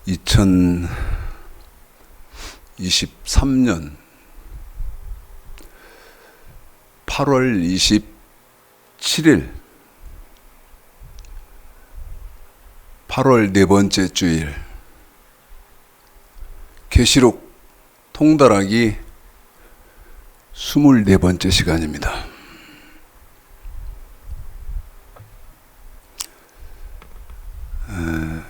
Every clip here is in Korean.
2023년 8월 27일 8월 네 번째 주일 계시록 통달하기 24번째 시간입니다. 에,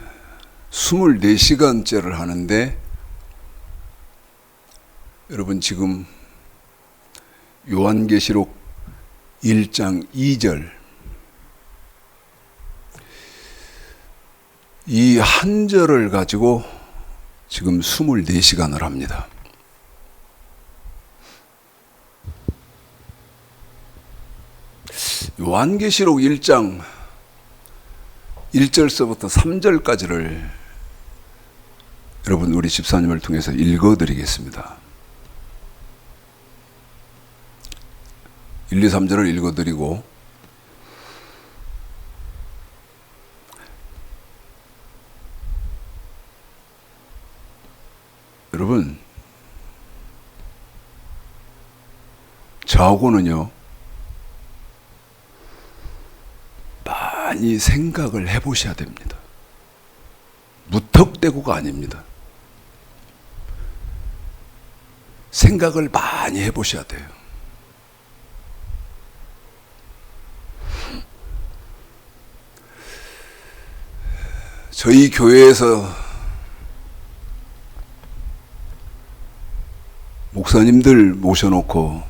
24시간째를 하는데 여러분 지금 요한계시록 1장 2절 이 한 절을 가지고 지금 24시간을 합니다. 요한계시록 1장 1절서부터 3절까지를 여러분 우리 집사님을 통해서 읽어드리겠습니다. 1, 2, 3절을 읽어드리고 여러분 저하고는요 많이 생각을 해보셔야 됩니다. 무턱대고가 아닙니다. 생각을 많이 해보셔야 돼요. 저희 교회에서 목사님들 모셔놓고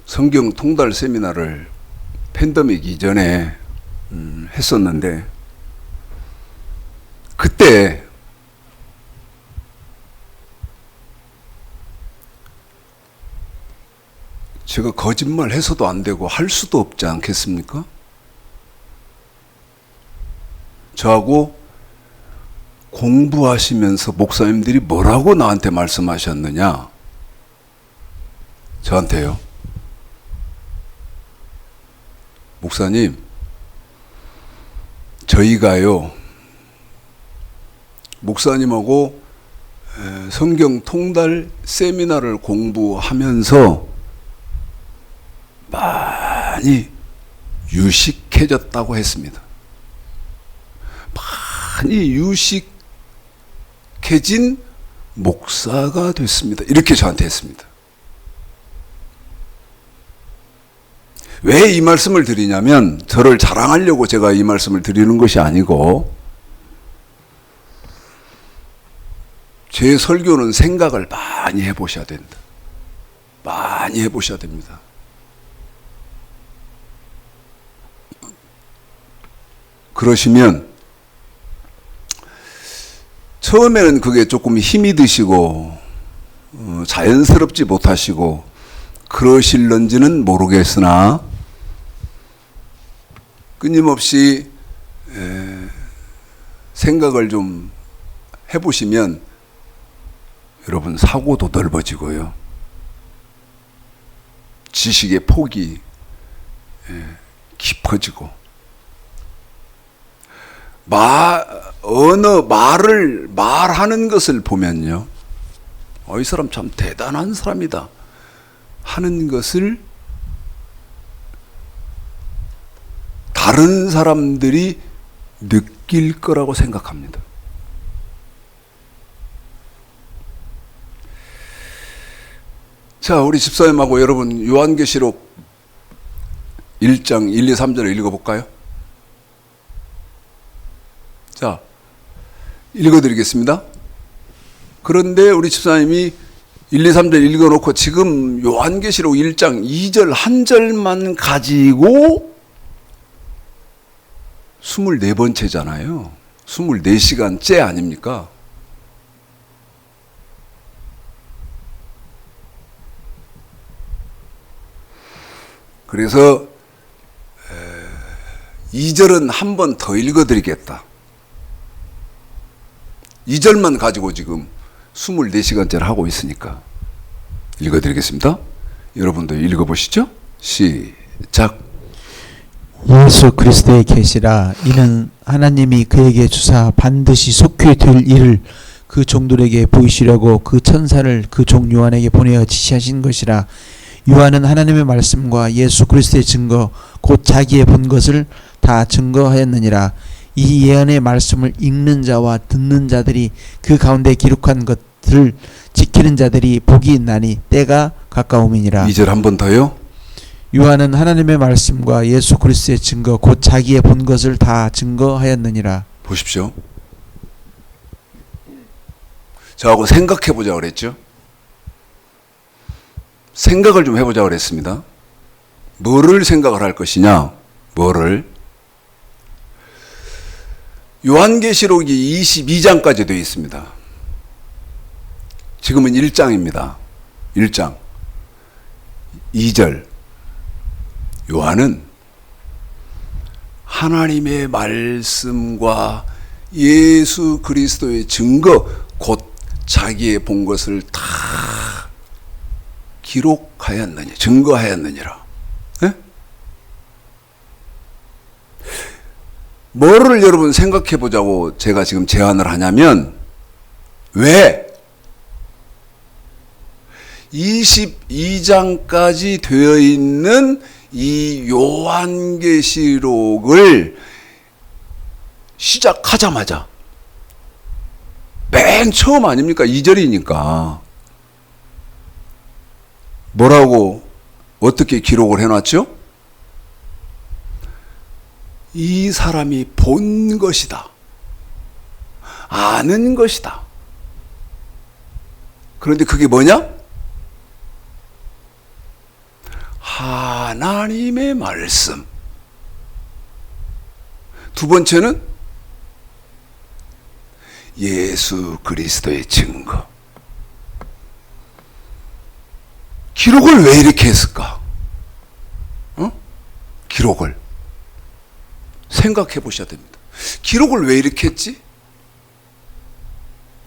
성경 통달 세미나를 팬데믹 이전에 했었는데 그때 제가 거짓말 해서도 안 되고 할 수도 없지 않겠습니까? 저하고 공부하시면서 목사님들이 뭐라고 나한테 말씀하셨느냐? 저한테요. 목사님, 저희가요, 목사님하고 성경 통달 세미나를 공부하면서 많이 유식해졌다고 했습니다. 많이 유식해진 목사가 됐습니다. 이렇게 저한테 했습니다. 왜 이 말씀을 드리냐면 저를 자랑하려고 제가 이 말씀을 드리는 것이 아니고 제 설교는 생각을 많이 해보셔야 된다. 많이 해보셔야 됩니다. 그러시면 처음에는 그게 조금 힘이 드시고 자연스럽지 못하시고 그러실런지는 모르겠으나 끊임없이 생각을 좀 해보시면 여러분 사고도 넓어지고요. 지식의 폭이 깊어지고 말하는 것을 보면요. 이 사람 참 대단한 사람이다 하는 것을 다른 사람들이 느낄 거라고 생각합니다. 자, 우리 집사님하고 여러분 요한계시록 1장 1, 2, 3절을 읽어볼까요? 자, 읽어드리겠습니다. 그런데 우리 집사님이 1, 2, 3절 읽어놓고 지금 요한계시록 1장 2절 한 절만 가지고 24번째잖아요. 24시간째 아닙니까? 그래서 2절은 한 번 더 읽어드리겠다. 2절만 가지고 지금 24시간째를 하고 있으니까 읽어드리겠습니다. 여러분도 읽어보시죠. 시작. 예수 그리스도의 계시라. 이는 하나님이 그에게 주사 반드시 속히 될 일을 그 종들에게 보이시려고 그 천사를 그 종 요한에게 보내어 지시하신 것이라. 요한은 하나님의 말씀과 예수 그리스도의 증거 곧 자기의 본 것을 다 증거하였느니라. 이 예언의 말씀을 읽는 자와 듣는 자들이 그 가운데 기록한 것들을 지키는 자들이 복이 있나니 때가 가까움이니라. 2절 한 번 더요. 요한은 하나님의 말씀과 예수 그리스도의 증거 곧 자기의 본 것을 다 증거하였느니라. 보십시오. 저하고 생각해 보자 그랬죠. 생각을 좀 해보자 그랬습니다. 뭐를 생각을 할 것이냐? 뭐를? 요한계시록이 22장까지 되어 있습니다. 지금은 1장입니다. 1장 2절. 요한은 하나님의 말씀과 예수 그리스도의 증거 곧 자기의 본 것을 다 기록하였느니 증거하였느니라. 네? 뭐를 여러분 생각해 보자고 제가 지금 제안을 하냐면, 왜 22장까지 되어 있는 이 요한계시록을 시작하자마자 맨 처음 아닙니까? 2절이니까 뭐라고 어떻게 기록을 해놨죠? 이 사람이 본 것이다, 아는 것이다. 그런데 그게 뭐냐? 하나님의 말씀. 두 번째는 예수 그리스도의 증거. 기록을 왜 이렇게 했을까? 기록을 생각해 보셔야 됩니다. 기록을 왜 이렇게 했지?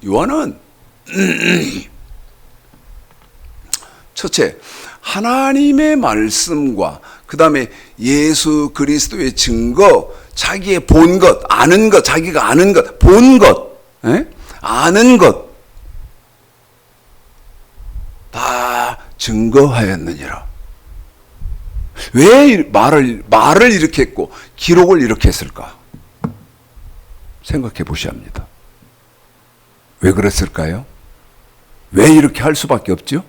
요한은 첫째, 하나님의 말씀과 그 다음에 예수 그리스도의 증거, 자기의 본 것, 아는 것, 자기가 아는 것, 본 것, 아는 것 다 증거하였느니라. 왜 말을 이렇게 했고 기록을 이렇게 했을까? 생각해 보셔야 합니다. 왜 그랬을까요? 왜 이렇게 할 수밖에 없죠?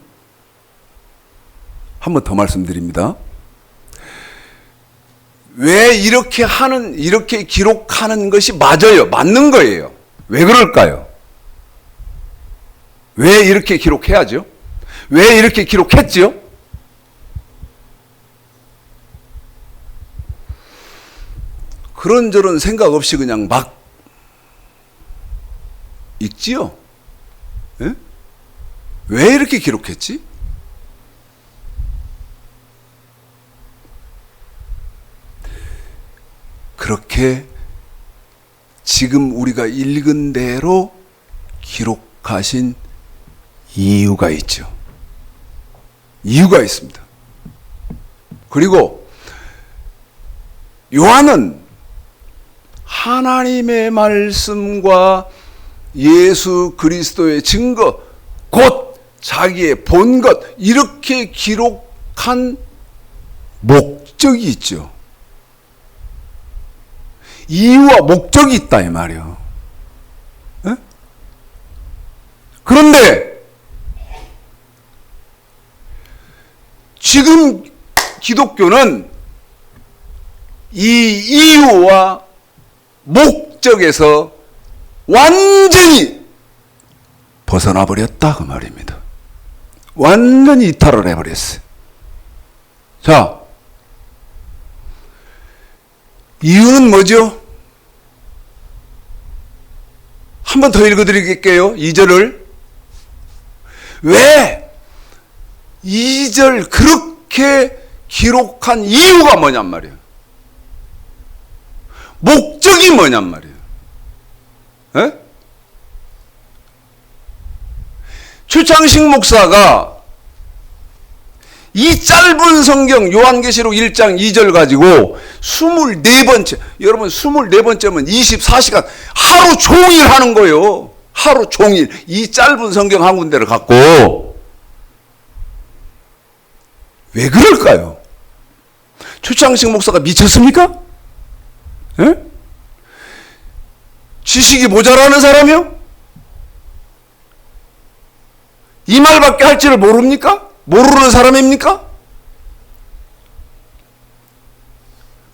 한 번 더 말씀드립니다. 왜 이렇게 기록하는 것이 맞아요? 맞는 거예요. 왜 그럴까요? 왜 이렇게 기록해야죠? 왜 이렇게 기록했지요? 그런저런 생각 없이 그냥 막 읽지요? 예? 왜 이렇게 기록했지? 그렇게 지금 우리가 읽은 대로 기록하신 이유가 있죠. 이유가 있습니다. 그리고 요한은 하나님의 말씀과 예수 그리스도의 증거, 곧 자기의 본 것, 이렇게 기록한 목적이 있죠. 이유와 목적이 있다 이 말이에요. 에? 그런데 지금 기독교는 이 이유와 목적에서 완전히 벗어나 버렸다 그 말입니다. 완전히 이탈을 해버렸어요. 자, 이유는 뭐죠? 한 번 더 읽어드릴게요. 2절을. 왜 2절 그렇게 기록한 이유가 뭐냔 말이에요. 목적이 뭐냔 말이에요. 에? 최창식 목사가 이 짧은 성경 요한계시록 1장 2절 가지고 24번째, 여러분 24번째면 24시간 하루 종일 하는 거예요. 하루 종일 이 짧은 성경 한 군데를 갖고. 왜 그럴까요? 최창식 목사가 미쳤습니까? 에? 지식이 모자라는 사람이요? 이 말밖에 할 줄을 모릅니까? 모르는 사람입니까?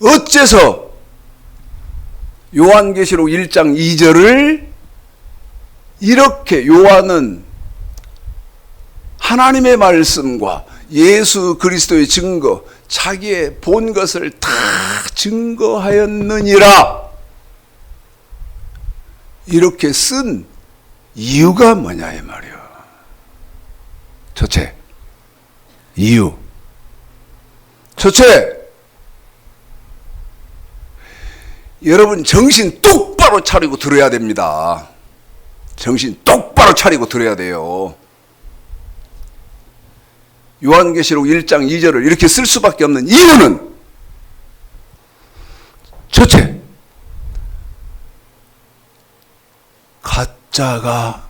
어째서 요한계시록 1장 2절을 이렇게 요한은 하나님의 말씀과 예수 그리스도의 증거, 자기의 본 것을 다 증거하였느니라 이렇게 쓴 이유가 뭐냐 이 말이야. 첫째, 이유. 첫째, 여러분 정신 똑바로 차리고 들어야 됩니다. 정신 똑바로 차리고 들어야 돼요. 요한계시록 1장 2절을 이렇게 쓸 수밖에 없는 이유는 첫째, 가짜가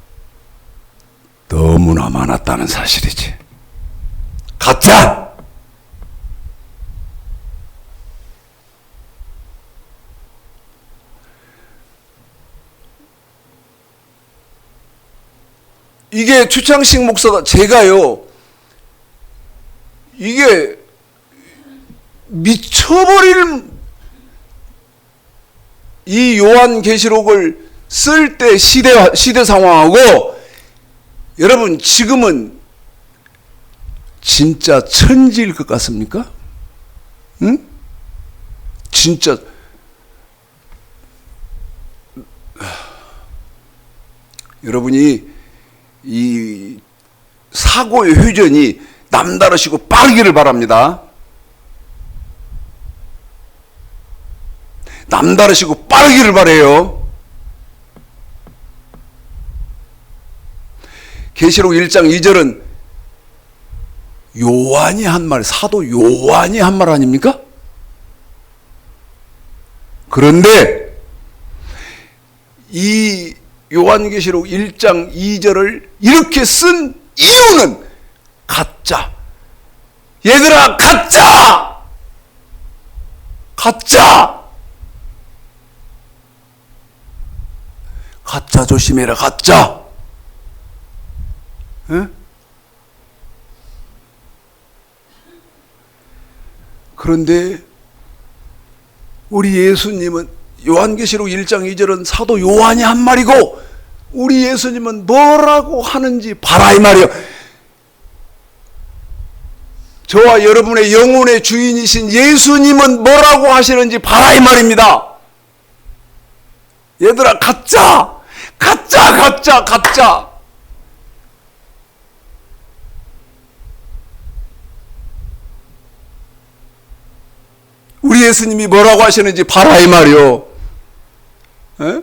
너무나 많았다는 사실이지. 가짜! 이게 최창식 목사가 제가요, 이게 미쳐버릴 이 요한계시록을 쓸 때 시대 상황하고 여러분 지금은 진짜 천지일 것 같습니까? 응? 진짜 여러분이 이 사고의 회전이 남다르시고 빠르기를 바랍니다. 남다르시고 빠르기를 바라요. 계시록 1장 2절은 요한이 한 말, 사도 요한이 한 말 아닙니까? 그런데 이 요한계시록 1장 2절을 이렇게 쓴 이유는 가짜. 얘들아, 가짜! 가짜! 가짜 조심해라, 가짜! 에? 그런데 우리 예수님은 요한계시록 1장 2절은 사도 요한이 한 말이고 우리 예수님은 뭐라고 하는지 봐라 이 말이에요. 저와 여러분의 영혼의 주인이신 예수님은 뭐라고 하시는지 봐라 이 말입니다. 얘들아, 가짜! 가짜! 가짜! 가짜! 우리 예수님이 뭐라고 하시는지 봐라 이 말이요. 에?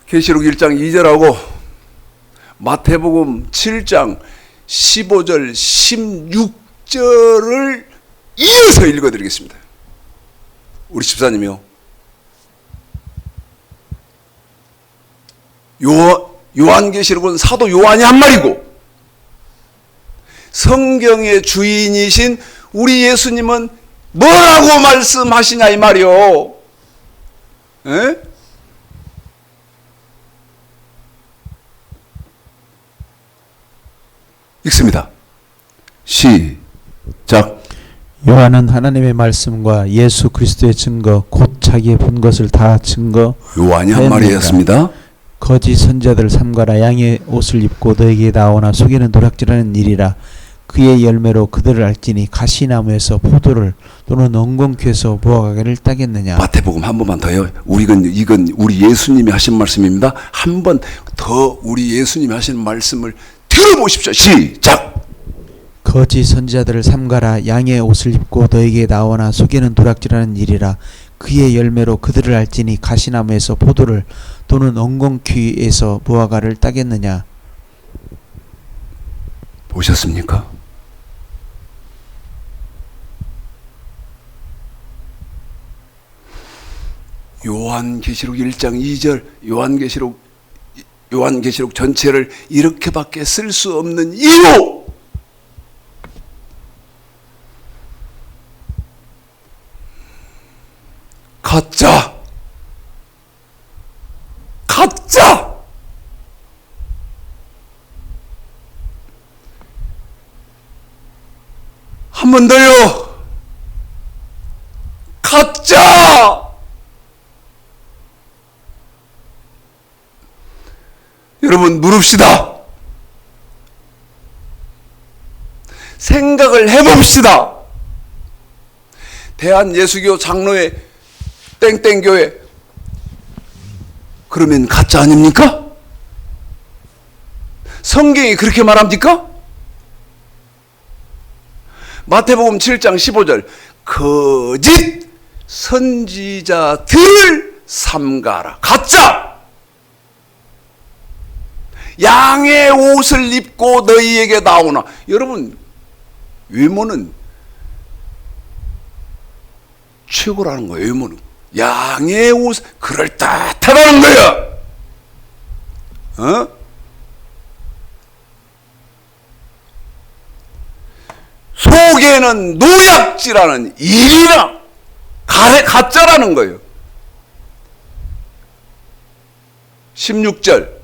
계시록 1장 2절하고 마태복음 7장 15절 16절을 이어서 읽어드리겠습니다. 우리 집사님이요. 요한계시록은 사도 요한이 한 말이고 성경의 주인이신 우리 예수님은 뭐라고 말씀하시냐 이 말이요. 에? 읽습니다. 시작. 요한은 하나님의 말씀과 예수 그리스도의 증거 곧 자기의 본 것을 다 증거 요한이 한 말이었습니다. 거짓 선자들 삼가라. 양의 옷을 입고 너에게 나오나 속에는 노략질하는 일이라. 그의 열매로 그들을 알지니 가시나무에서 포도를 또는 엉겅퀴에서 무화과를 따겠느냐. 마태복음 한 번만 더요. 이건 우리 예수님이 하신 말씀입니다. 한 번 더 우리 예수님이 하신 말씀을 들어보십시오. 시작. 거짓 선자들을 삼가라. 양의 옷을 입고 너에게 나오나 속에는 노략질하는 일이라. 그의 열매로 그들을 알지니 가시나무에서 포도를 또는 엉겅퀴에서 무화과를 따겠느냐. 보셨습니까? 요한계시록 1장 2절, 요한계시록 전체를 이렇게밖에 쓸 수 없는 이유! 가짜! 가짜! 한 번 더요! 가짜! 여러분, 물읍시다. 생각을 해봅시다. 대한예수교 장로회 땡땡교회, 그러면 가짜 아닙니까? 성경이 그렇게 말합니까? 마태복음 7장 15절, 거짓 선지자들을 삼가라. 가짜! 양의 옷을 입고 너희에게 나오나. 여러분, 외모는 최고라는 거예요. 외모는 양의 옷, 그럴듯하다는 거예요. 속에는 노약질하는 일이라 가짜라는 거예요. 16절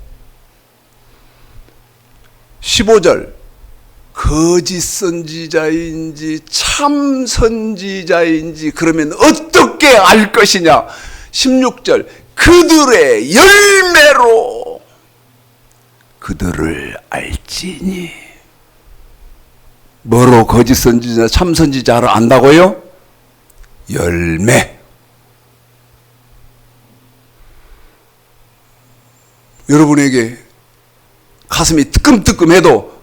15절 거짓 선지자인지 참 선지자인지 그러면 어떻게 알 것이냐. 16절 그들의 열매로 그들을 알지니. 뭐로 거짓 선지자 참 선지자를 안다고요? 열매. 여러분에게 가슴이 뜨끔뜨끔해도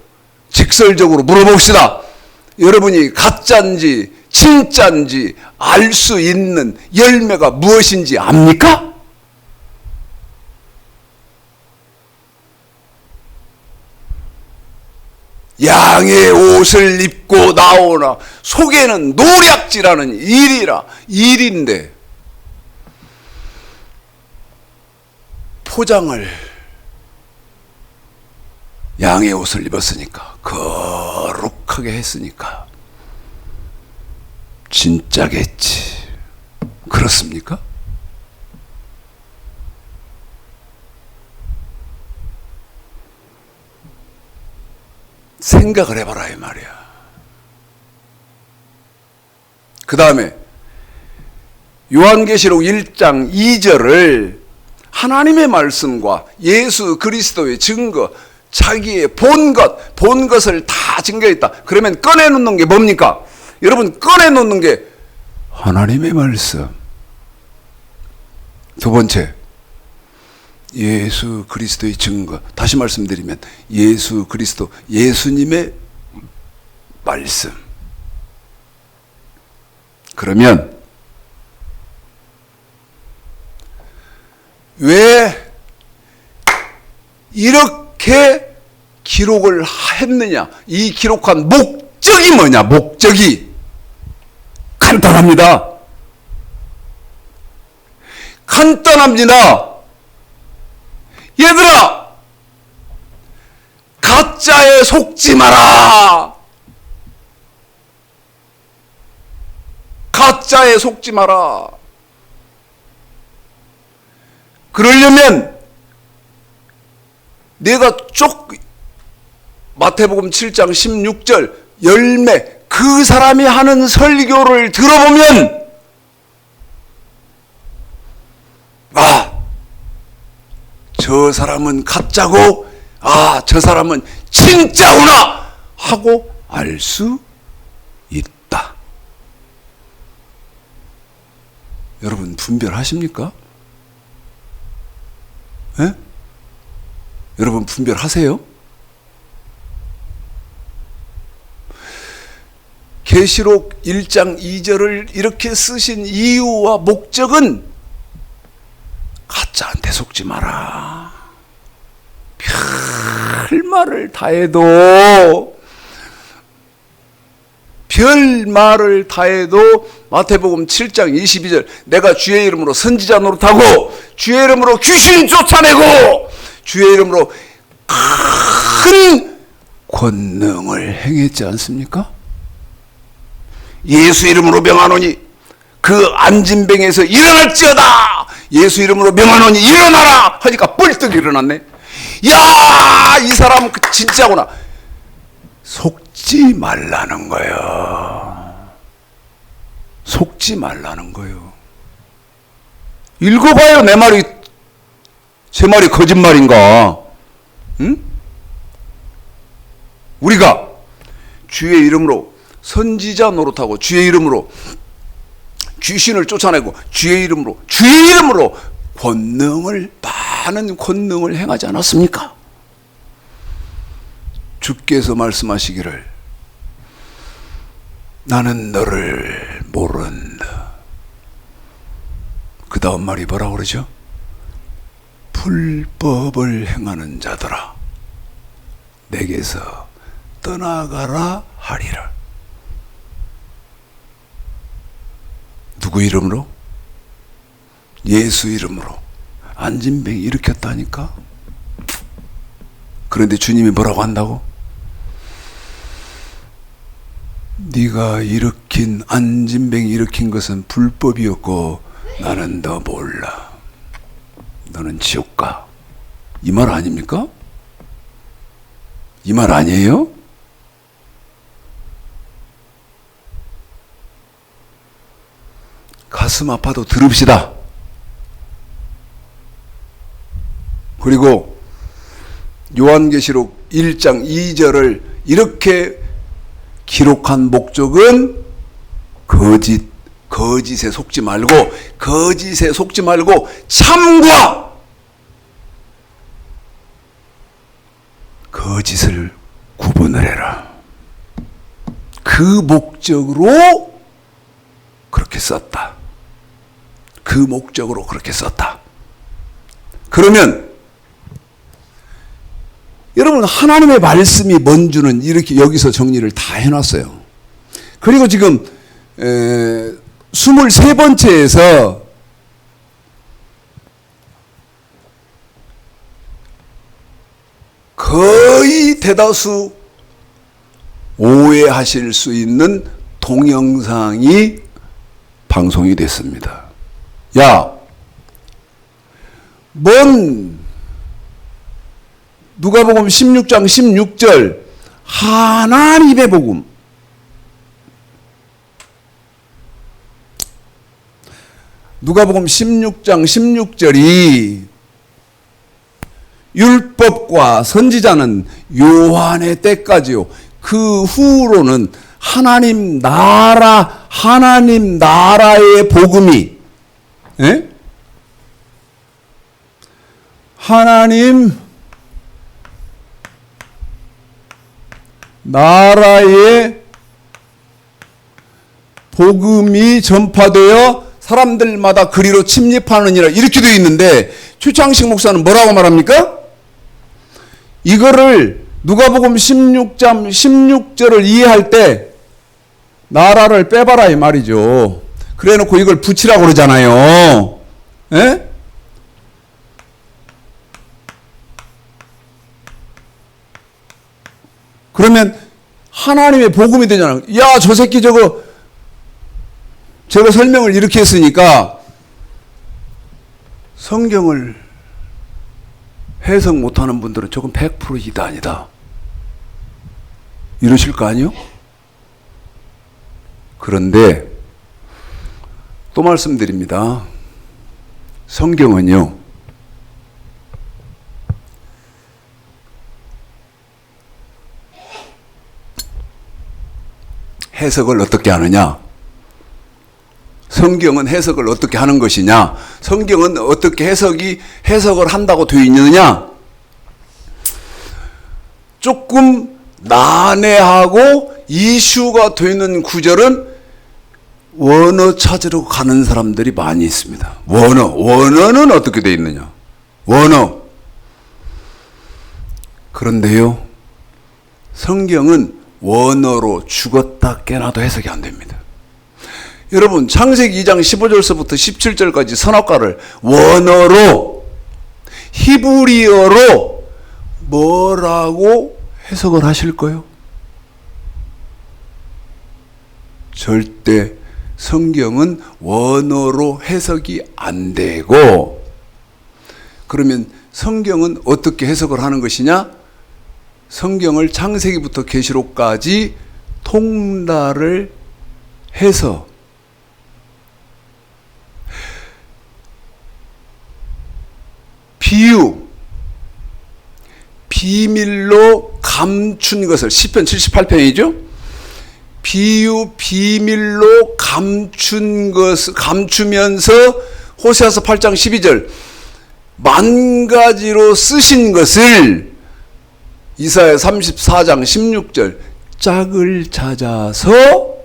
직설적으로 물어봅시다. 여러분이 가짜인지 진짜인지 알 수 있는 열매가 무엇인지 압니까? 양의 옷을 입고 나오나 속에는 노략질하는 일인데 포장을 양의 옷을 입었으니까, 거룩하게 했으니까 진짜겠지. 그렇습니까? 생각을 해봐라 이 말이야. 그 다음에 요한계시록 1장 2절을 하나님의 말씀과 예수 그리스도의 증거, 자기의 본 것을 다 증거했다. 그러면 꺼내놓는 게 뭡니까? 여러분, 꺼내놓는 게 하나님의 말씀. 두 번째, 예수 그리스도의 증거. 다시 말씀드리면 예수 그리스도, 예수님의 말씀. 그러면 왜 이렇게 기록을 했느냐? 이 기록한 목적이 뭐냐? 목적이 간단합니다. 간단합니다. 얘들아, 가짜에 속지 마라. 가짜에 속지 마라. 그러려면 내가 마태복음 7장 16절 열매, 그 사람이 하는 설교를 들어보면 저 사람은 가짜고 저 사람은 진짜구나 하고 알 수 있다. 여러분 분별하십니까? 예? 여러분 분별하세요? 계시록 1장 2절을 이렇게 쓰신 이유와 목적은 가짜한테 속지 마라. 별말을 다해도 마태복음 7장 22절 내가 주의 이름으로 선지자 노릇하고 주의 이름으로 귀신 쫓아내고 주의 이름으로 큰 권능을 행했지 않습니까? 예수 이름으로 명하노니 그 안진뱅에서 일어날지어다. 예수 이름으로 명하노니 일어나라 하니까 뻘떡 일어났네. 야, 이 사람 진짜구나. 속지 말라는 거예요. 속지 말라는 거예요. 읽어봐요. 제 말이 거짓말인가? 응? 우리가 주의 이름으로 선지자 노릇하고 주의 이름으로 귀신을 쫓아내고 주의 이름으로 많은 권능을 행하지 않았습니까? 주께서 말씀하시기를 나는 너를 모른다. 그 다음 말이 뭐라고 그러죠? 불법을 행하는 자들아 내게서 떠나가라 하리라. 누구 이름으로? 예수 이름으로 안진뱅이 일으켰다니까. 그런데 주님이 뭐라고 한다고? 네가 안진뱅이 일으킨 것은 불법이었고 나는 너 몰라. 너는 지옥 가. 이 말 아닙니까? 이 말 아니에요? 가슴 아파도 들읍시다. 그리고 요한계시록 1장 2절을 이렇게 기록한 목적은 거짓에 속지 말고 참과 거짓을 구분을 해라. 그 목적으로 그렇게 썼다. 그러면 여러분 하나님의 말씀이 뭔지는 이렇게 여기서 정리를 다 해놨어요. 그리고 지금 23번째에서 거의 대다수 오해하실 수 있는 동영상이 방송이 됐습니다. 야, 누가복음 16장 16절 하나님의 복음, 누가복음 16장 16절이 율법과 선지자는 요한의 때까지요. 그 후로는 하나님 나라의 복음이, 예? 하나님 나라의 복음이 전파되어 사람들마다 그리로 침입하느니라 이렇게 되어 있는데 최창식 목사는 뭐라고 말합니까? 이거를 누가복음 16장 16절을 이해할 때 나라를 빼봐라 이 말이죠. 그래놓고 이걸 붙이라고 그러잖아요. 예? 그러면 하나님의 복음이 되잖아요. 야, 저 새끼 저거 설명을 이렇게 했으니까 성경을 해석 못하는 분들은 조금 100% 이단이다 이러실 거 아니요? 그런데 또 말씀드립니다. 성경은요, 해석을 어떻게 하느냐? 성경은 해석을 어떻게 하는 것이냐? 성경은 어떻게 해석을 한다고 되어 있느냐? 조금 난해하고 이슈가 되는 구절은 원어 찾으러 가는 사람들이 많이 있습니다. 원어는 어떻게 되어 있느냐? 원어. 그런데요, 성경은 원어로 죽었다 깨나도 해석이 안 됩니다. 여러분, 창세기 2장 15절서부터 17절까지 선악과를 원어로, 히브리어로 뭐라고 해석을 하실까요? 절대 성경은 원어로 해석이 안 되고, 그러면 성경은 어떻게 해석을 하는 것이냐? 성경을 창세기부터 계시록까지 통달을 해서 비유, 비밀로 감춘 것을, 시편 78편이죠? 비유, 비밀로 감춘 것을, 감추면서 호세아서 8장 12절, 만 가지로 쓰신 것을 이사야 34장 16절 짝을 찾아서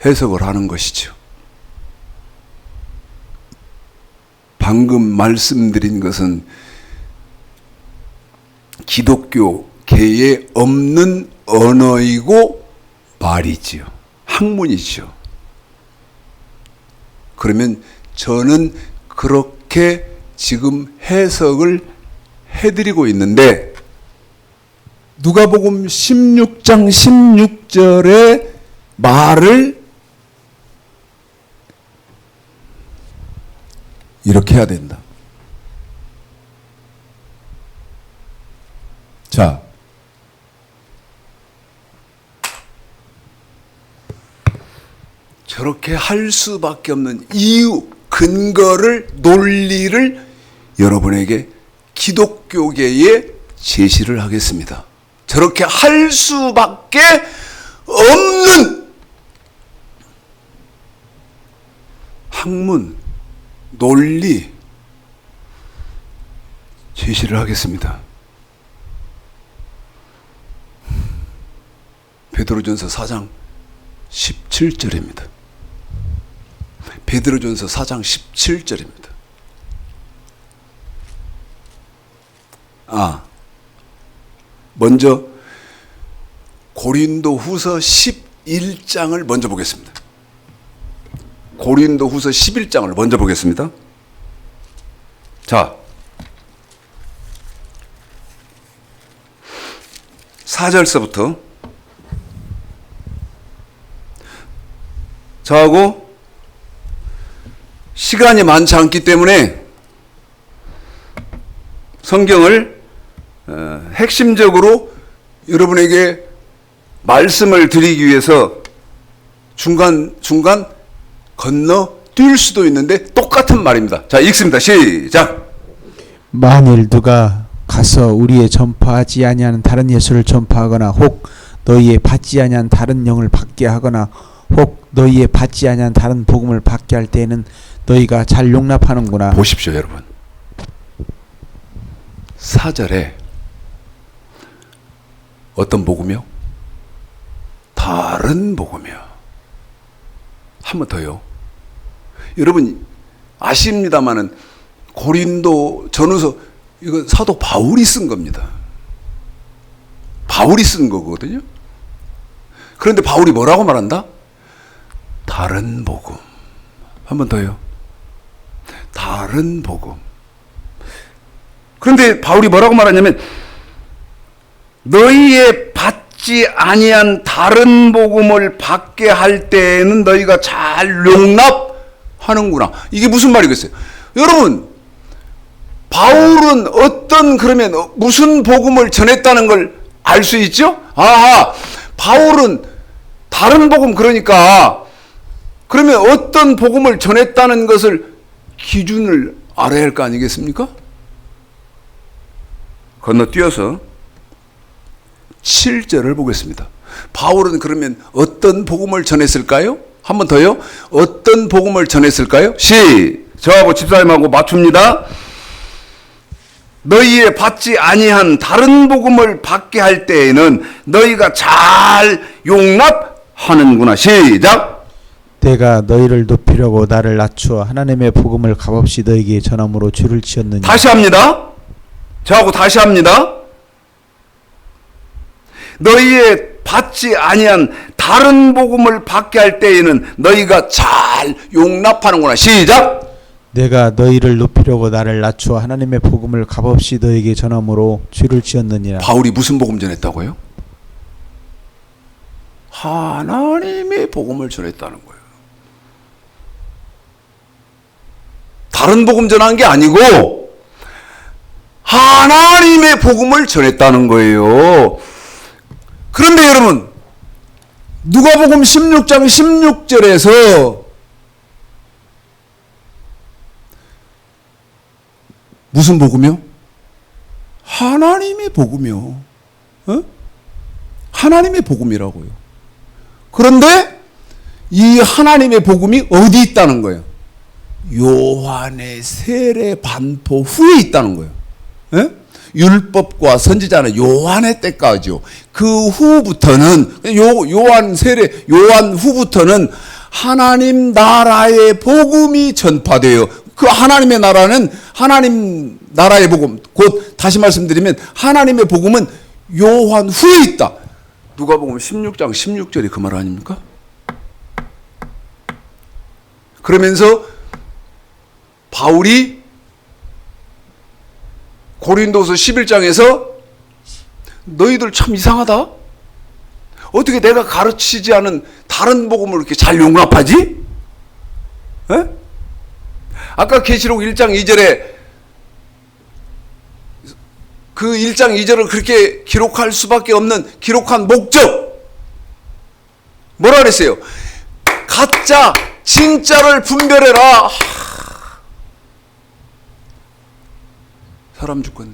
해석을 하는 것이죠. 방금 말씀드린 것은 기독교계에 없는 언어이고 말이지요. 학문이지요. 그러면 저는 그렇게 지금 해석을 해드리고 있는데, 누가복음 16장 16절의 말을 이렇게 해야 된다. 자, 저렇게 할 수밖에 없는 이유, 근거를, 논리를 여러분에게 기독교계에 제시를 하겠습니다. 저렇게 할 수밖에 없는 학문, 논리 제시를 하겠습니다. 베드로전서 4장 17절입니다. 베드로전서 4장 17절입니다. 먼저 고린도후서 11장을 먼저 보겠습니다. 고린도후서 11장을 먼저 보겠습니다. 자, 4절서부터 저하고 시간이 많지 않기 때문에 성경을 핵심적으로 여러분에게 말씀을 드리기 위해서 중간중간 건너뛸 수도 있는데 똑같은 말입니다. 자, 읽습니다. 시작. 만일 누가 가서 우리의 전파하지 아니하는 다른 예수를 전파하거나 혹 너희의 받지 아니한 다른 영을 받게 하거나 혹 너희의 받지 아니한 다른 복음을 받게 할 때에는 너희가 잘 용납하는구나. 보십시오, 여러분. 4절에 어떤 복음이요? 다른 복음이요. 한 번 더요. 여러분 아십니다마는 고린도 전후서 이거 사도 바울이 쓴 겁니다. 바울이 쓴 거거든요. 그런데 바울이 뭐라고 말한다? 다른 복음. 한 번 더요. 다른 복음. 그런데 바울이 뭐라고 말하냐면 너희의 받지 아니한 다른 복음을 받게 할 때에는 너희가 잘 용납하는구나. 이게 무슨 말이겠어요? 여러분, 바울은 그러면 무슨 복음을 전했다는 걸 알 수 있죠? 바울은 다른 복음, 그러니까 그러면 어떤 복음을 전했다는 것을 기준을 알아야 할 거 아니겠습니까? 건너뛰어서 7절을 보겠습니다. 바울은 그러면 어떤 복음을 전했을까요? 한 번 더요. 어떤 복음을 전했을까요? 저하고 집사님하고 맞춥니다. 너희의 받지 아니한 다른 복음을 받게 할 때에는 너희가 잘 용납하는구나. 시작. 내가 너희를 높이려고 나를 낮추어 하나님의 복음을 값없이 너희에게 전함으로 줄을 치었느니. 다시 합니다. 저하고 다시 합니다. 너희의 받지 아니한 다른 복음을 받게 할 때에는 너희가 잘 용납하는구나. 시작. 내가 너희를 높이려고 나를 낮추어 하나님의 복음을 값없이 너에게 전함으로 죄를 지었느니라. 바울이 무슨 복음 전했다고요? 하나님의 복음을 전했다는 거예요. 다른 복음 전한 게 아니고 하나님의 복음을 전했다는 거예요. 그런데 여러분, 누가복음 16장 16절에서 무슨 복음이요? 하나님의 복음이요. 어? 하나님의 복음이라고요. 그런데 이 하나님의 복음이 어디 있다는 거예요? 요한의 세례 반포 후에 있다는 거예요. 예? 율법과 선지자는 요한의 때까지요. 그 후부터는 요한 세례 요한 후부터는 하나님 나라의 복음이 전파돼요. 그 하나님의 나라는 하나님 나라의 복음, 곧 다시 말씀드리면 하나님의 복음은 요한 후에 있다. 누가복음 16장 16절이 그 말 아닙니까? 그러면서 바울이 고린도서 11장에서 너희들 참 이상하다. 어떻게 내가 가르치지 않은 다른 복음을 이렇게 잘 용납하지? 에? 아까 계시록 1장 2절에 그 1장 2절을 그렇게 기록할 수밖에 없는 기록한 목적 뭐라 그랬어요? 가짜 진짜를 분별해라. 사람 죽겠네.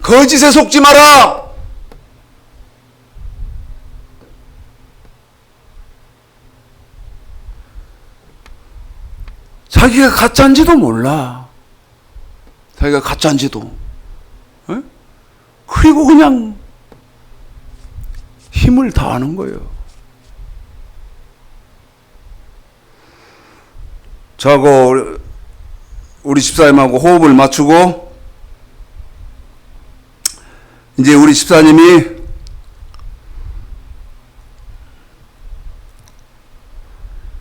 거짓에 속지 마라. 자기가 가짜인지도 몰라. 자기가 가짜인지도. 에? 그리고 그냥 힘을 다하는 거예요. 저하고 우리 집사님하고 호흡을 맞추고 이제 우리 집사님이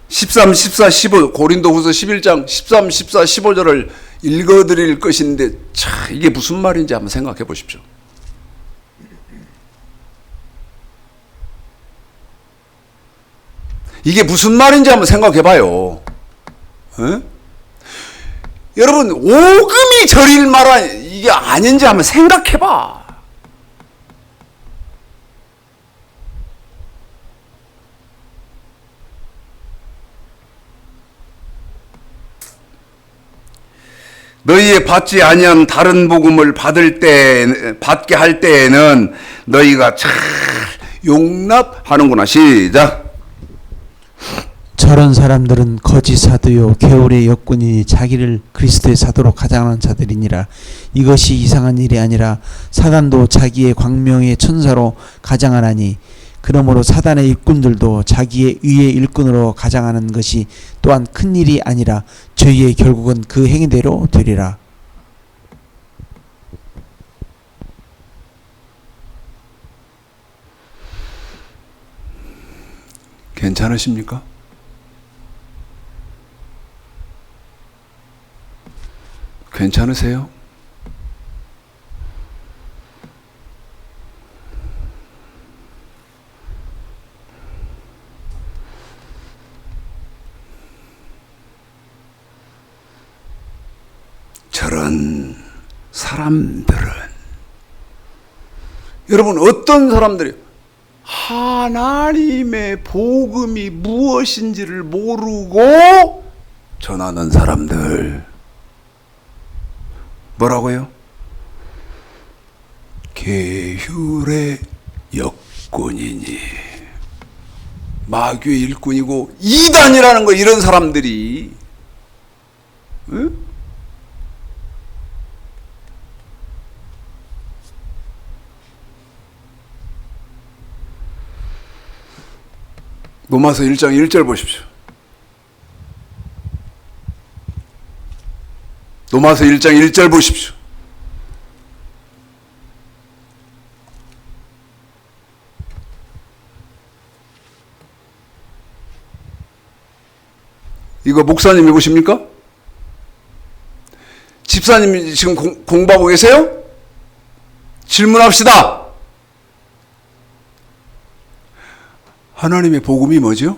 13, 14, 15 고린도후서 11장 13, 14, 15절을 읽어드릴 것인데 참 이게 무슨 말인지 한번 생각해 보십시오. 이게 무슨 말인지 한번 생각해 봐요. 에? 여러분 오금이 저릴 말은 이게 아닌지 한번 생각해 봐. 너희의 받지 아니한 다른 복음을 받게 할 때에는 너희가 잘 용납하는구나. 시작. 저런 사람들은 거짓 사도요 게으르의 역군이 자기를 그리스도의 사도로 가장하는 자들이니라. 이것이 이상한 일이 아니라 사단도 자기의 광명의 천사로 가장하나니 그러므로 사단의 일꾼들도 자기의 의의 일꾼으로 가장하는 것이 또한 큰 일이 아니라 저희의 결국은 그 행위대로 되리라. 괜찮으십니까? 괜찮으세요? 저런 사람들은 여러분 어떤 사람들이 하나님의 복음이 무엇인지를 모르고 전하는 사람들 뭐라고요? 계율의 역군이니 마귀의 일꾼이고 이단이라는 거 이런 사람들이 응? 로마서 1장 1절 보십시오. 로마서 1장 1절 보십시오. 이거 목사님 읽으십니까? 집사님 지금 공부하고 계세요? 질문합시다. 하나님의 복음이 뭐죠?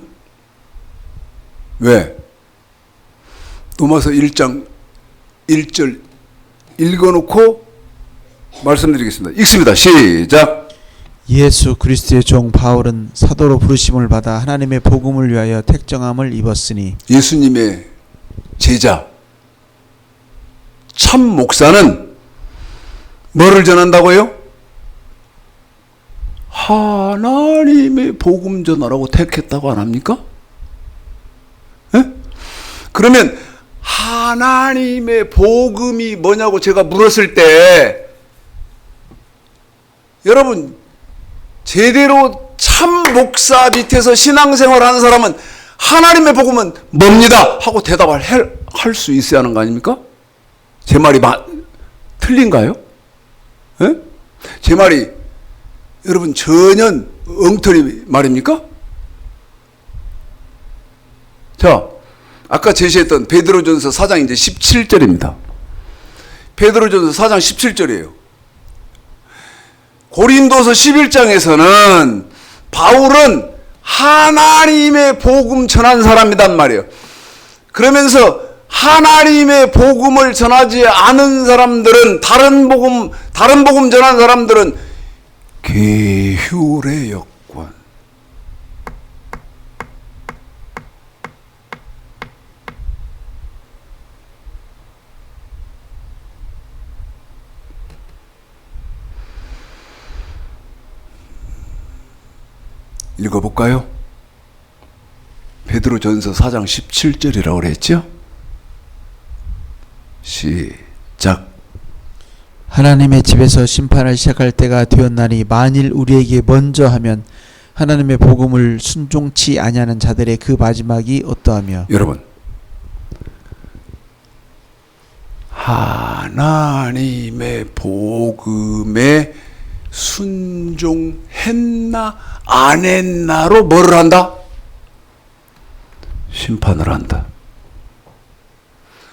왜? 로마서 1장 1절 읽어놓고 말씀드리겠습니다. 읽습니다. 시작. 예수 그리스도의 종 바울은 사도로 부르심을 받아 하나님의 복음을 위하여 택정함을 입었으니. 예수님의 제자 참 목사는 뭐를 전한다고요? 하나님의 복음 전하라고 택했다고 안 합니까? 예? 그러면 하나님의 복음이 뭐냐고 제가 물었을 때 여러분 제대로 참 목사 밑에서 신앙생활 하는 사람은 하나님의 복음은 뭡니다 하고 대답을 할 수 있어야 하는 거 아닙니까? 제 말이 틀린가요? 예? 제 말이 여러분 전혀 엉터리 말입니까? 자, 아까 제시했던 베드로전서 4장 이제 17절입니다. 베드로전서 4장 17절이에요. 고린도서 11장에서는 바울은 하나님의 복음 전한 사람이란 말이에요. 그러면서 하나님의 복음을 전하지 않은 사람들은 다른 복음 전한 사람들은 계율의 여건. 읽어볼까요? 베드로전서 4장 17절이라고 그랬죠? 시작. 하나님의 집에서 심판을 시작할 때가 되었나니 만일 우리에게 먼저 하면 하나님의 복음을 순종치 아니하는 자들의 그 마지막이 어떠하며. 여러분 하나님의 복음에 순종했나 안 했나로 뭐를 한다? 심판을 한다.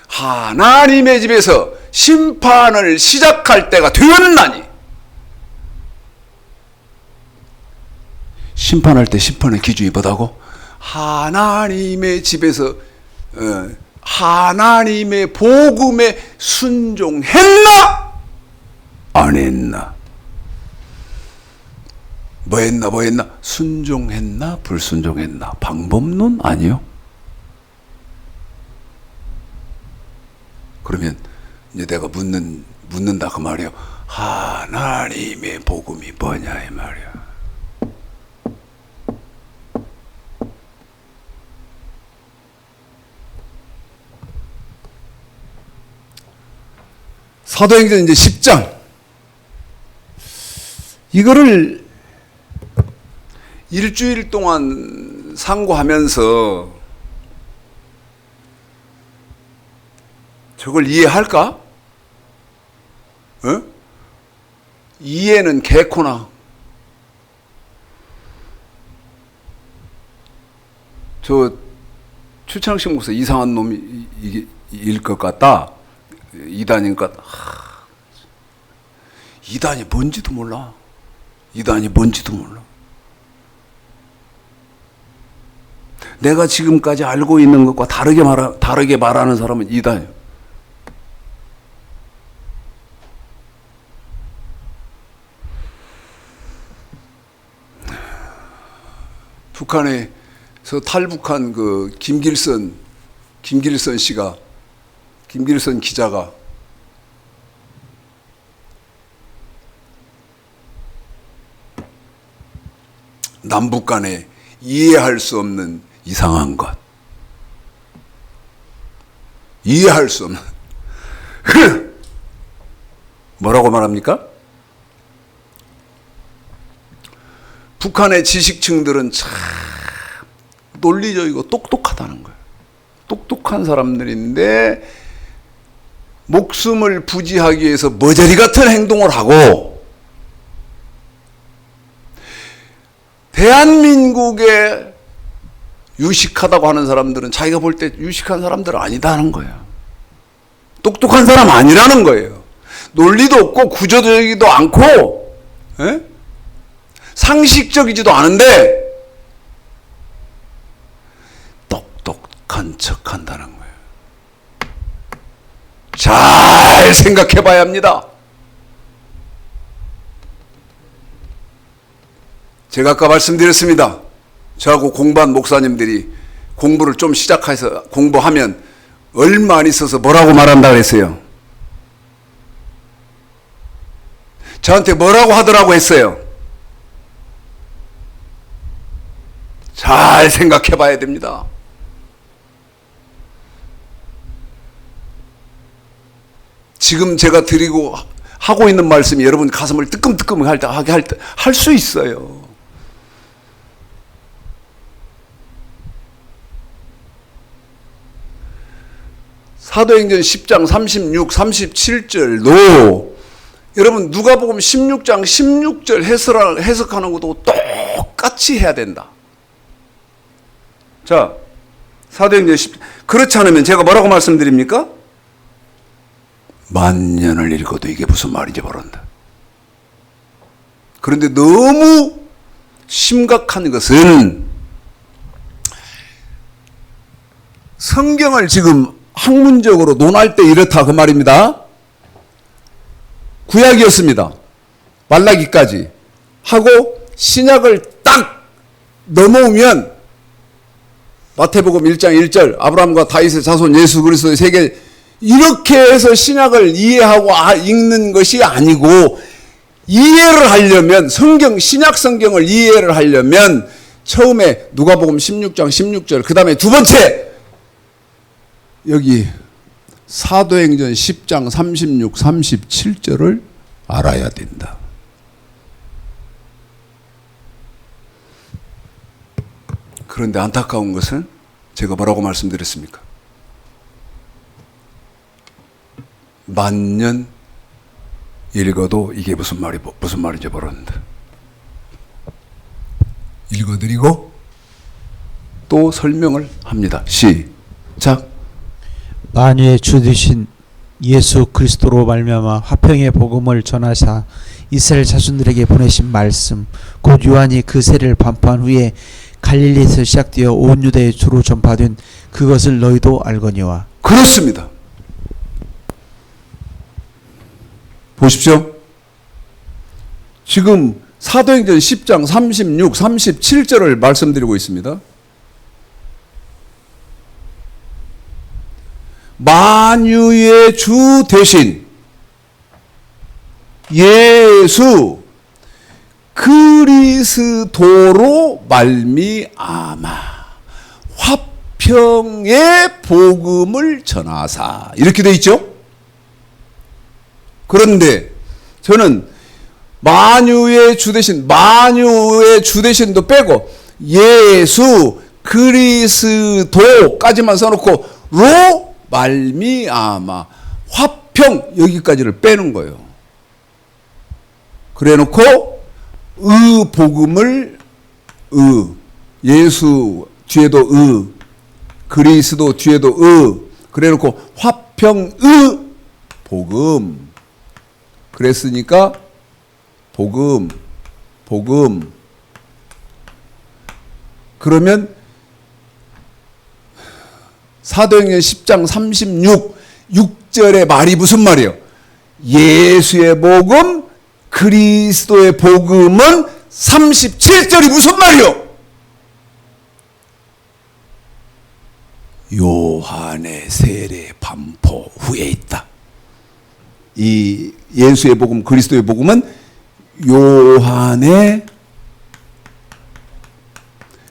하나님의 집에서 심판을 시작할 때가 되었나니. 심판할 때 심판의 기준이 뭐다고? 하나님의 집에서 하나님의 복음에 순종했나 안 했나. 뭐 했나 순종했나 불순종했나. 방법론 아니요. 그러면 이제 내가 묻는다 그 말이에요. 하나님의 복음이 뭐냐 이 말이야. 사도행전 이제 10장 이거를 일주일 동안 상고하면서 저걸 이해할까? 어? 이해는 개코나. 저 추창식 목사 이상한 놈일 것 같다. 이단인 것 같다. 이단이 뭔지도 몰라. 이단이 뭔지도 몰라. 내가 지금까지 알고 있는 것과 다르게 말하는 사람은 이단이에요. 북한에서 탈북한 그 김길선 기자가 남북 간에 이해할 수 없는 이상한 것. 이해할 수 없는. 뭐라고 말합니까? 북한의 지식층들은 참 논리적이고 똑똑하다는 거예요. 똑똑한 사람들인데 목숨을 부지하기 위해서 머저리 같은 행동을 하고 대한민국에 유식하다고 하는 사람들은 자기가 볼 때 유식한 사람들은 아니다는 거예요. 똑똑한 사람 아니라는 거예요. 논리도 없고 구조적이지도 않고 상식적이지도 않은데 똑똑한 척한다는 거예요. 잘 생각해 봐야 합니다. 제가 아까 말씀드렸습니다. 저하고 공부한 목사님들이 공부를 좀 시작해서 공부하면 얼마 안 있어서 뭐라고 말한다 그랬어요? 저한테 뭐라고 하더라고 했어요? 잘 생각해 봐야 됩니다. 지금 제가 드리고 하고 있는 말씀이 여러분 가슴을 뜨끔뜨끔하게 할 수 있어요. 사도행전 10장 36, 37절도 여러분 누가복음 16장 16절 해석하는 것도 똑같이 해야 된다. 자, 사도행전 10, 그렇지 않으면 제가 뭐라고 말씀드립니까? 만년을 읽어도 이게 무슨 말인지 모른다. 그런데 너무 심각한 것은 성경을 지금 학문적으로 논할 때 이렇다 그 말입니다. 구약이었습니다. 말라기까지 하고 신약을 딱 넘어오면 마태복음 1장 1절 아브라함과 다윗의 자손 예수 그리스도의 세계 이렇게 해서 신약을 이해하고 읽는 것이 아니고 이해를 하려면 신약 성경을 이해를 하려면 처음에 누가복음 16장 16절 그 다음에 두 번째 여기 사도행전 10장 36, 37절을 알아야 된다. 그런데 안타까운 것은 제가 뭐라고 말씀드렸습니까? 만년 읽어도 이게 무슨 말인지 모르는데 읽어드리고 또 설명을 합니다. 시작. 만유의 주 되신 예수 그리스도로 말미암아 화평의 복음을 전하사 이스라엘 자손들에게 보내신 말씀 곧 요한이 그 세례를 반포한 후에 갈릴리에서 시작되어 온 유대에 주로 전파된 그것을 너희도 알거니와. 그렇습니다. 보십시오. 지금 사도행전 10장 36, 37절을 말씀드리고 있습니다. 만유의 주 되신 예수 그리스도로 말미암아 화평의 복음을 전하사 이렇게 돼 있죠. 그런데 저는 만유의 주 대신도 빼고 예수 그리스도까지만 써놓고 로 말미암아 화평 여기까지를 빼는 거예요. 그래놓고 복음을 예수 뒤에도 그리스도 뒤에도 그래놓고 화평의 복음 그랬으니까 복음 그러면 사도행전 10장 6절의 말이 무슨 말이에요? 예수의 복음 그리스도의 복음은 37절이 무슨 말이요? 요한의 세례 반포 후에 있다. 이 예수의 복음 그리스도의 복음은 요한의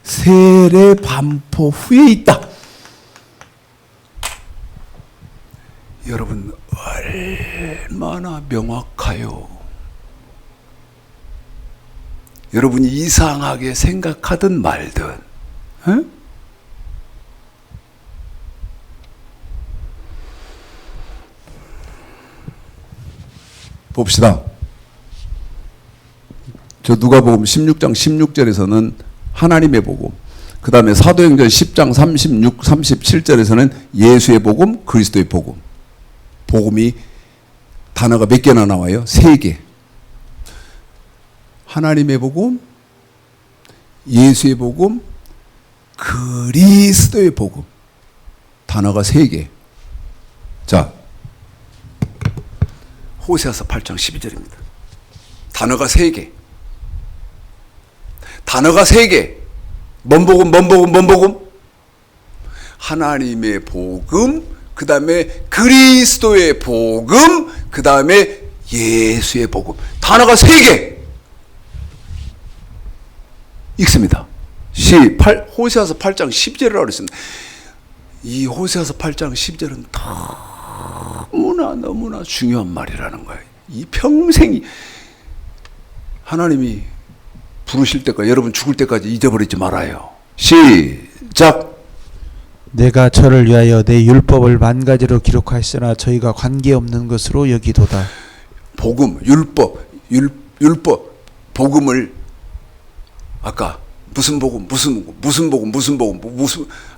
세례 반포 후에 있다. 여러분 얼마나 명확해요. 여러분이 이상하게 생각하든 말든 봅시다. 저 누가복음 16장 16절에서는 하나님의 복음, 그 다음에 사도행전 10장 36, 37절에서는 예수의 복음, 그리스도의 복음. 복음이 단어가 몇 개나 나와요? 3개. 하나님의 복음, 예수의 복음, 그리스도의 복음. 단어가 3개. 자, 호세아서 8장 12절입니다. 단어가 3개. 단어가 3개. 뭔 복음, 뭔 복음, 뭔 복음? 하나님의 복음, 그 다음에 그리스도의 복음, 그 다음에 예수의 복음. 단어가 3개. 읽습니다. 호세아서 8장 10절이라고 그랬습니다. 이 호세아서 8장 10절은 너무나 중요한 말이라는 거예요. 이 평생이 하나님이 부르실 때까지, 여러분 죽을 때까지 잊어버리지 말아요. 시작. 내가 저를 위하여 내 율법을 만가지로 기록하였으나 저희가 관계없는 것으로 여기도다. 복음, 율법, 복음을 아까 무슨 복음, 무슨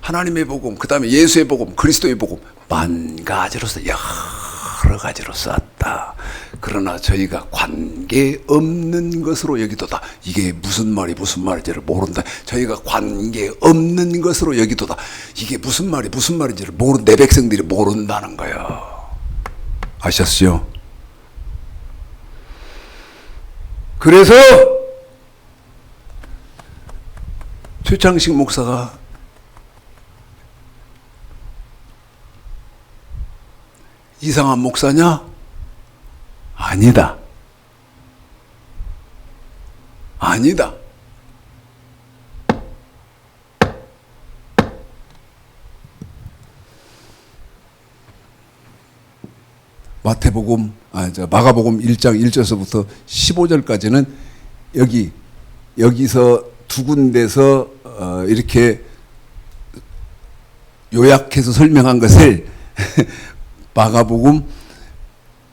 하나님의 복음, 그 다음에 예수의 복음, 그리스도의 복음, 만 가지로서 여러 가지로 썼다. 그러나 저희가 관계없는 것으로 여기도다. 이게 무슨 말인지를 모른다. 저희가 관계없는 것으로 여기도다. 이게 무슨 말인지를 내 백성들이 모른다는 거예요. 아셨죠? 그래서 최창식 목사가 이상한 목사냐? 아니다. 아니다. 마가복음 1장 1절서부터 15절까지는 여기서 두 군데서 이렇게 요약해서 설명한 것을 마가복음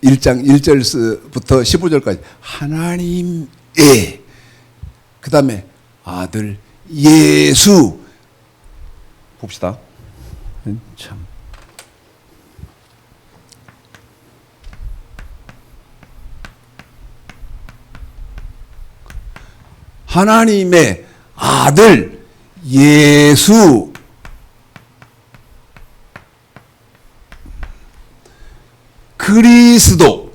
1장 1절부터 15절까지 하나님의, 그 다음에 아들 예수 봅시다. 참. 하나님의 아들 예수, 그리스도.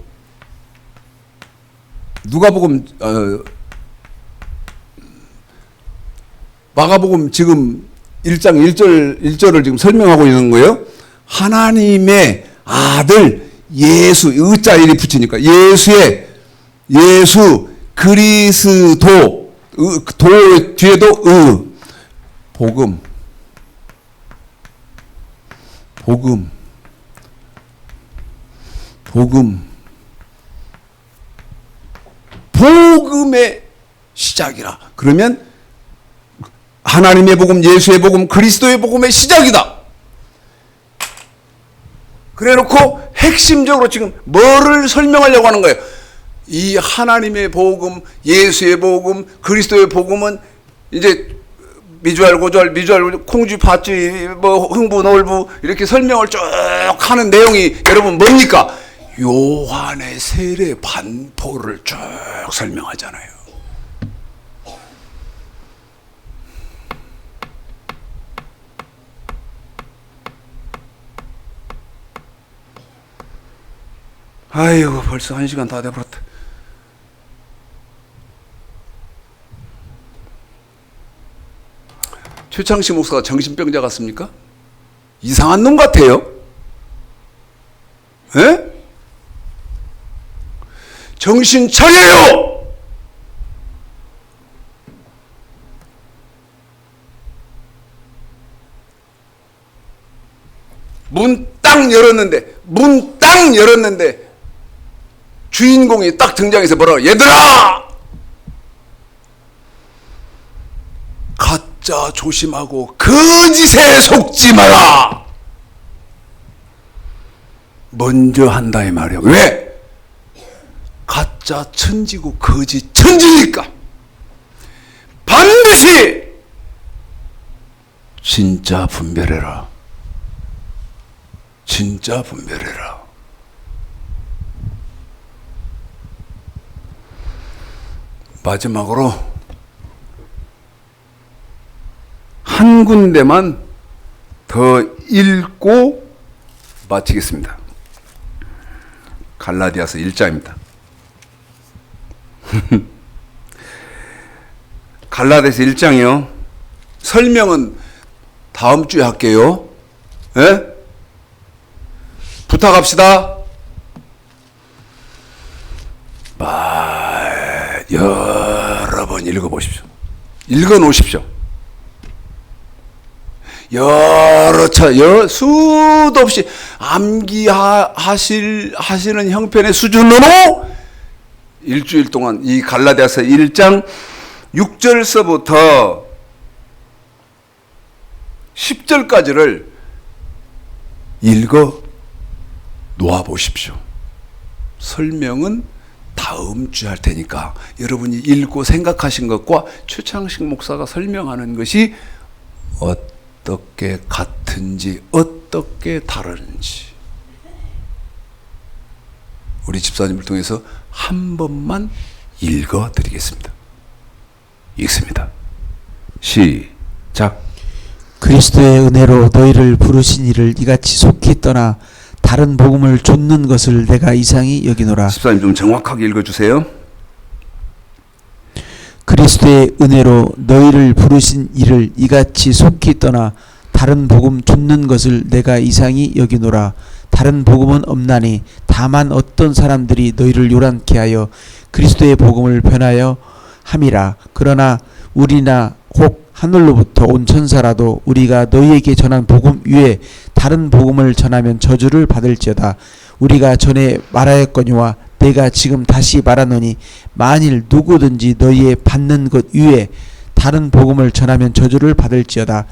누가복음 마가복음 지금 1장 1절을 지금 설명하고 있는 거예요. 하나님의 아들 예수, 의자 이리 붙이니까 예수 그리스도, 도 뒤에도 복음. 복음의 시작이라. 그러면 하나님의 복음, 예수의 복음, 그리스도의 복음의 시작이다. 그래놓고 핵심적으로 지금 뭐를 설명하려고 하는 거예요? 이 하나님의 복음, 예수의 복음, 그리스도의 복음은 이제 미주알, 고주알, 콩쥐, 팥쥐, 흥부, 놀부 이렇게 설명을 쭉 하는 내용이 여러분 뭡니까? 요한의 세례 반포를 쭉 설명하잖아요. 아이고, 벌써 1시간 다 돼버렸다. 최창식 목사가 정신병자 같습니까? 이상한 놈 같아요. 에? 정신 차려요! 문 딱 열었는데 주인공이 딱 등장해서 뭐라고? 얘들아! 가짜 조심하고 거짓에 속지 마라! 먼저 한다 이 말이야. 왜? 가짜 천지고 거짓 천지니까 반드시 진짜 분별해라. 진짜 분별해라. 마지막으로 한 군데만 더 읽고 마치겠습니다. 갈라디아서 1장입니다. 갈라디아서 1장이요. 설명은 다음 주에 할게요. 예? 부탁합시다. 여러 번 읽어보십시오. 읽어놓으십시오. 여러 차, 수도 없이 암기하시는 형편의 수준으로 일주일 동안 이 갈라디아서 1장 6절서부터 10절까지를 읽어 놓아보십시오. 설명은 다음 주에 할 테니까 여러분이 읽고 생각하신 것과 최창식 목사가 설명하는 것이 어떻게 같은지 어떻게 다른지 우리 집사님을 통해서 한 번만 읽어 드리겠습니다. 읽습니다. 시작. 그리스도의 은혜로 너희를 부르신 이를 이같이 속히 떠나 다른 복음을 좇는 것을 내가 이상히 여기노라. 집사님 좀 정확하게 읽어주세요. 그리스도의 은혜로 너희를 부르신 이를 이같이 속히 떠나 다른 복음 좇는 것을 내가 이상히 여기노라. 다른 복음은 없나니 다만 어떤 사람들이 너희를 요란케 하여 그리스도의 복음을 변하여 함이라. 그러나 우리나 혹 하늘로부터 온 천사라도 우리가 너희에게 전한 복음 위에 다른 복음을 전하면 저주를 받을지어다. 우리가 전에 말하였거니와 내가 지금 다시 말하노니 만일 누구든지 너희의 받는 것 위에 다른 복음을 전하면 저주를 받을지어다.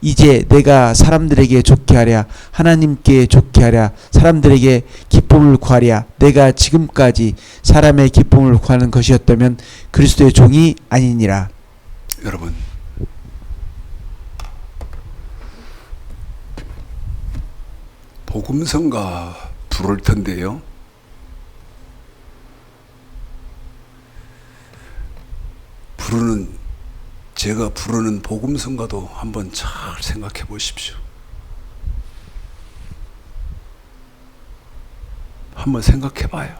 이제 내가 사람들에게 좋게 하랴 하나님께 좋게 하랴 사람들에게 기쁨을 구하랴 내가 지금까지 사람의 기쁨을 구하는 것이었다면 그리스도의 종이 아니니라. 여러분, 복음성가 부를 텐데요. 제가 부르는 복음성가도 한번 잘 생각해 보십시오. 한번 생각해 봐요.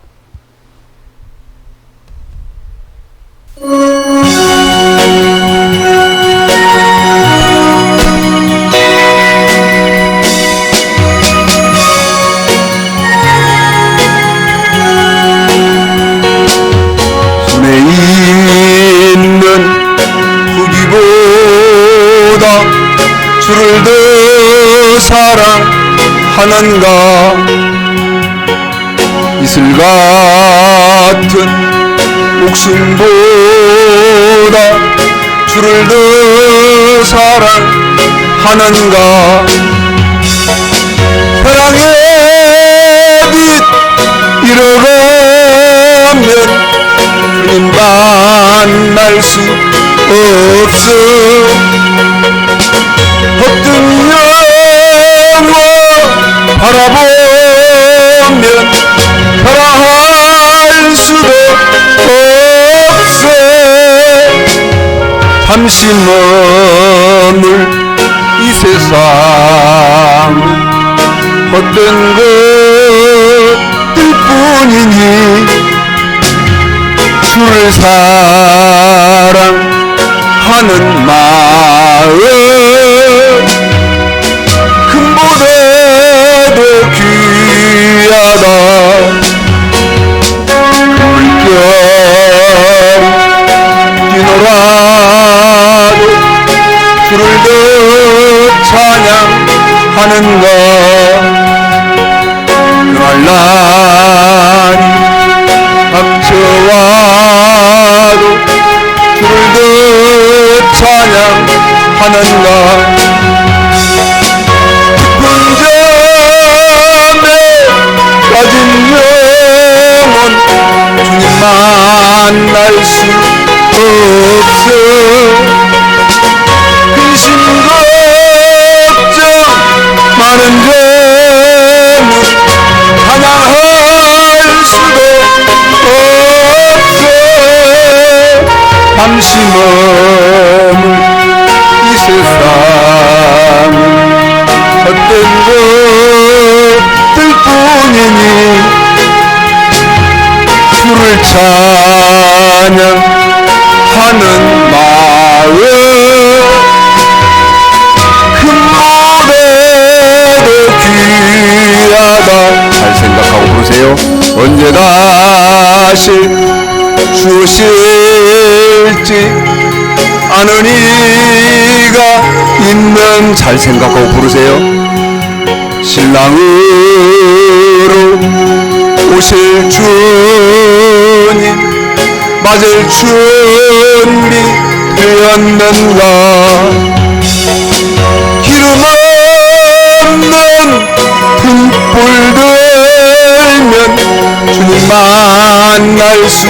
주를 더 사랑하는가. 이슬 같은 목숨보다 주를 더 사랑하는가. 사랑의 빛 잃어가면 주님 만날 수 없어. 헛된 영원 바라보면 살아할 수도 없어. 잠시 머물 이 세상은 헛된 것들 뿐이니 주를 사랑하는 마음 금보다도 귀하다. 물결 뛰노라도 주를 더 찬양하는가. 그날 날이 닥쳐와도 주를 더 잠시 머물 이 세상은 헛된 것들 뿐이니 주를 찬양하는 마음 그 노래도 귀하다. 잘 생각하고 부르세요. 언제 다시 주실지 아는 이가 있는. 잘 생각하고 부르세요. 신랑으로 오실 주님 맞을 준비 되었는가. 기름 없는 등불 들면 주님 만날 수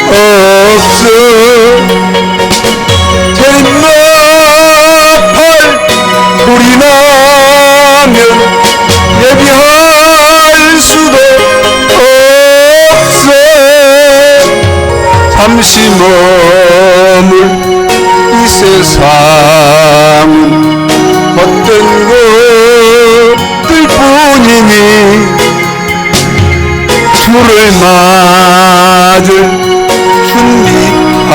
없어. 제림나팔 소리 나면 예비할 수도 없어. 잠시 머물 이 세상은 헛된 것들 뿐이니 주를 맞을 준비하